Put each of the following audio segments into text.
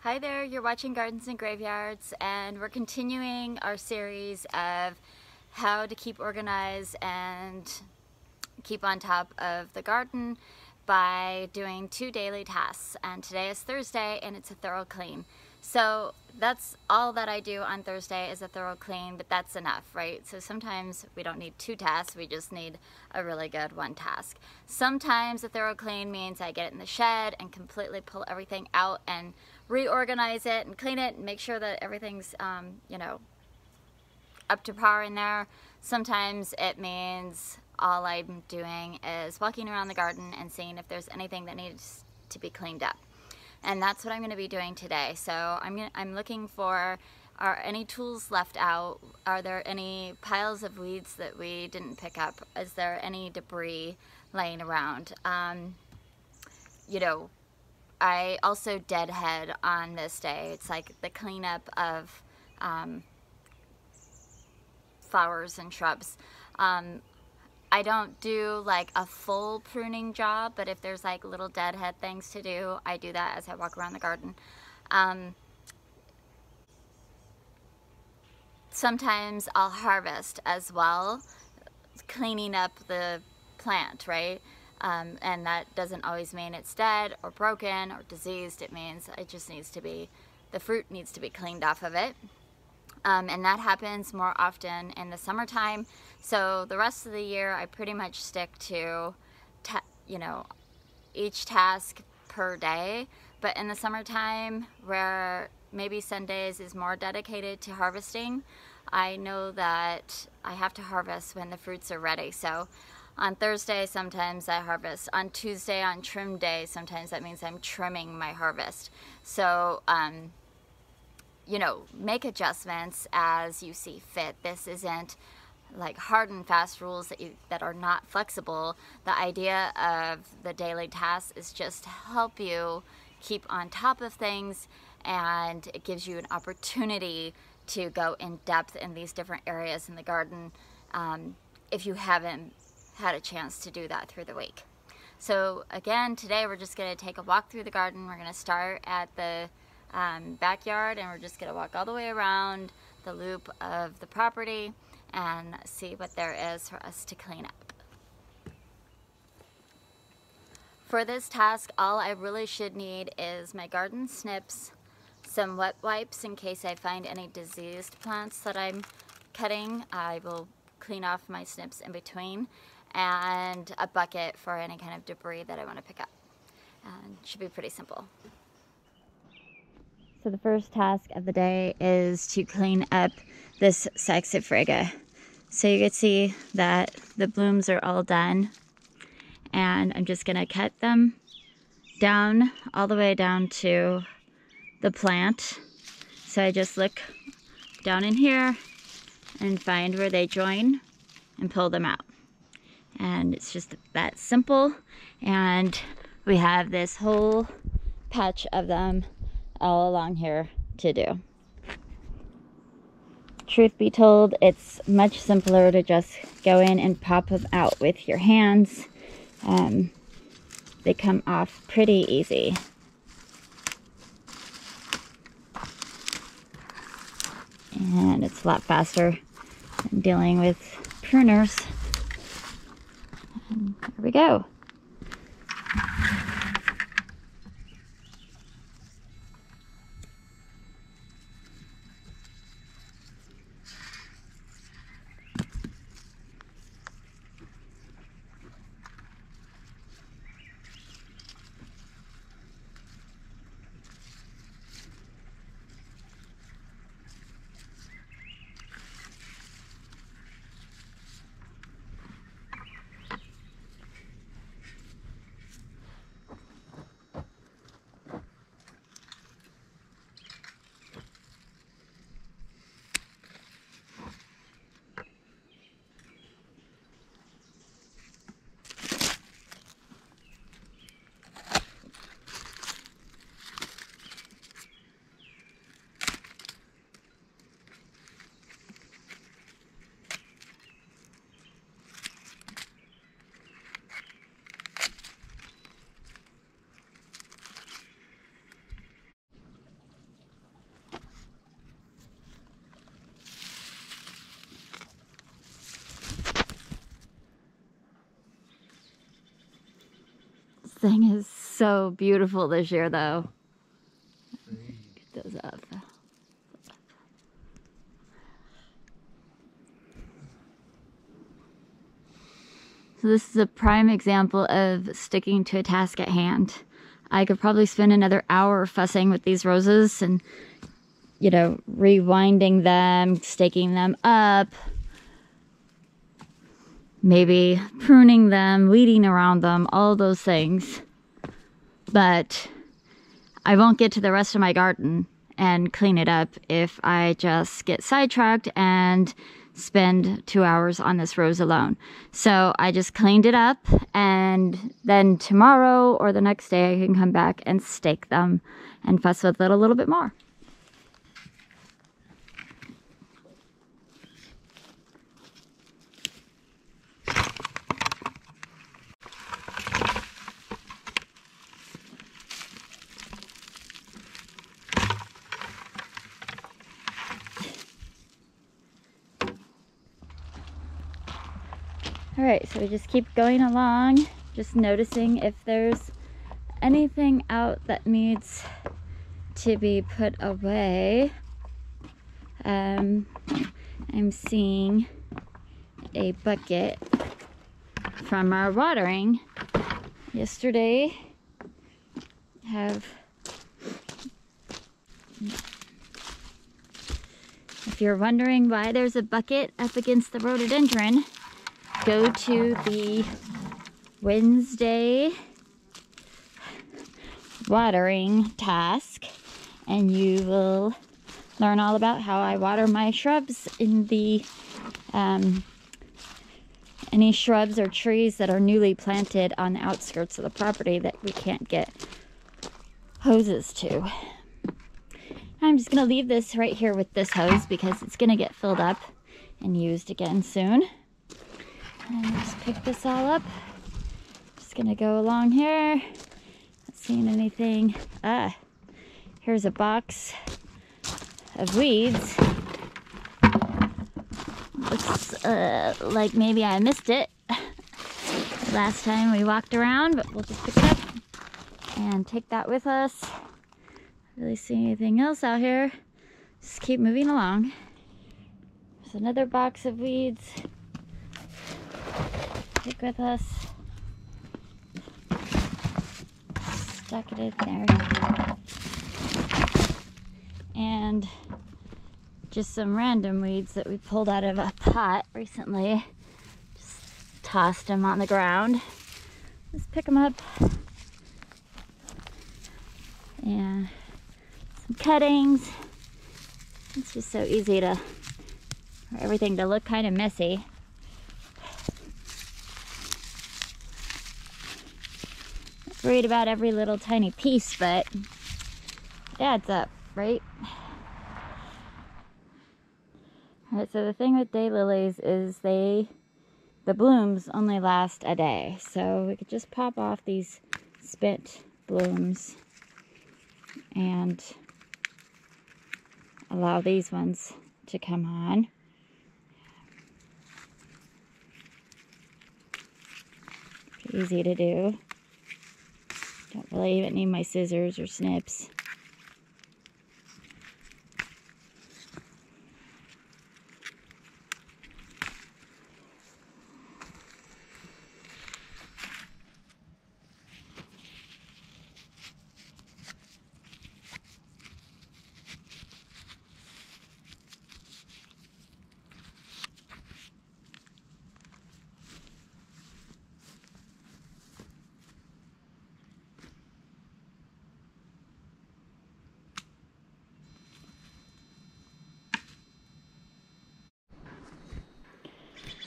Hi there, you're watching Gardens and Graveyards, and we're continuing our series of how to keep organized and keep on top of the garden by doing 2 daily tasks. And today is Thursday and it's a thorough clean. So that's all that I do on Thursday is a thorough clean, but that's enough, right? So sometimes we don't need 2 tasks, we just need a really good 1 task. Sometimes a thorough clean means I get it in the shed and completely pull everything out and reorganize it and clean it and make sure that everything's, up to par in there. Sometimes it means all I'm doing is walking around the garden and seeing if there's anything that needs to be cleaned up. And that's what I'm going to be doing today. So I'm looking for, are any tools left out? Are there any piles of weeds that we didn't pick up? Is there any debris laying around? I also deadhead on this day. It's like the cleanup of flowers and shrubs. I don't do like a full pruning job, but if there's like little deadhead things to do, I do that as I walk around the garden. Sometimes I'll harvest as well, cleaning up the plant, right? And that doesn't always mean it's dead or broken or diseased. It means it just needs to be, the fruit needs to be cleaned off of it. And that happens more often in the summertime. So the rest of the year, I pretty much stick to, each task per day. But in the summertime, where maybe Sundays is more dedicated to harvesting, I know that I have to harvest when the fruits are ready. So on Thursday, sometimes I harvest. On Tuesday, on trim day, sometimes that means I'm trimming my harvest. So, make adjustments as you see fit. This isn't like hard and fast rules that are not flexible. The idea of the daily tasks is just to help you keep on top of things, and it gives you an opportunity to go in depth in these different areas in the garden if you haven't had a chance to do that through the week. So again, today we're just going to take a walk through the garden. We're going to start at the backyard, and we're just going to walk all the way around the loop of the property and see what there is for us to clean up. For this task, all I really should need is my garden snips, some wet wipes in case I find any diseased plants that I'm cutting. I will clean off my snips in between, and a bucket for any kind of debris that I want to pick up. And it should be pretty simple. So the first task of the day is to clean up this saxifraga. So you can see that the blooms are all done, and I'm just going to cut them down all the way down to the plant. So I just look down in here and find where they join and pull them out. And it's just that simple, and we have this whole patch of them all along here to do. Truth be told, it's much simpler to just go in and pop them out with your hands. They come off pretty easy. And it's a lot faster than dealing with pruners. And there we go. thing is so beautiful this year, though. Get those up. So this is a prime example of sticking to a task at hand. I could probably spend another hour fussing with these roses and, you know, rewinding them, staking them up, maybe pruning them, weeding around them, all those things. But I won't get to the rest of my garden and clean it up if I just get sidetracked and spend 2 hours on this rose alone. So I just cleaned it up, and then tomorrow or the next day I can come back and stake them and fuss with it a little bit more. Alright, so we just keep going along, just noticing if there's anything out that needs to be put away. I'm seeing a bucket from our watering yesterday. If you're wondering why there's a bucket up against the rhododendron, go to the Wednesday watering task and you will learn all about how I water my shrubs in the any shrubs or trees that are newly planted on the outskirts of the property that we can't get hoses to. I'm just gonna leave this right here with this hose because it's gonna get filled up and used again soon. And just pick this all up. Just gonna go along here. Not seeing anything. Here's a box of weeds. Looks like maybe I missed it last time we walked around, but we'll just pick it up and take that with us. Not really see anything else out here. Just keep moving along. There's another box of weeds. Take with us. Stuck it in there. And just some random weeds that we pulled out of a pot recently. Just tossed them on the ground. Just pick them up. And some cuttings. It's just so easy for everything to look kind of messy. Worried about every little tiny piece, but it adds up, right? Alright, so the thing with daylilies is the blooms only last a day. So we could just pop off these spent blooms and allow these ones to come on. Pretty easy to do. Don't really even need my scissors or snips.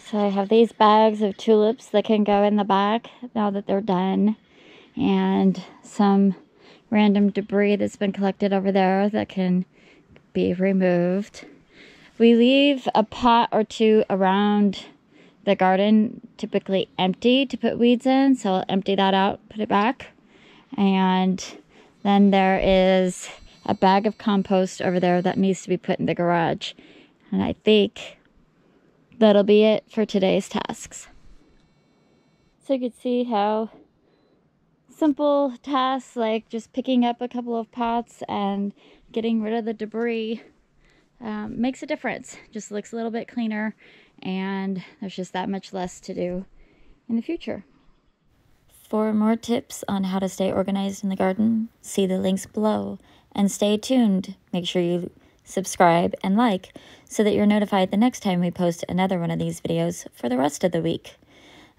So I have these bags of tulips that can go in the back now that they're done, and some random debris that's been collected over there that can be removed. We leave a pot or two around the garden, typically empty, to put weeds in, so I'll empty that out, put it back. And then there is a bag of compost over there that needs to be put in the garage. And I think that'll be it for today's tasks. So you can see how simple tasks like just picking up a couple of pots and getting rid of the debris makes a difference. Just looks a little bit cleaner, and there's just that much less to do in the future. For more tips on how to stay organized in the garden, see the links below, and stay tuned. Make sure you subscribe and like so that you're notified the next time we post another one of these videos for the rest of the week.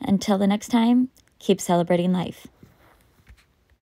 Until the next time, keep celebrating life.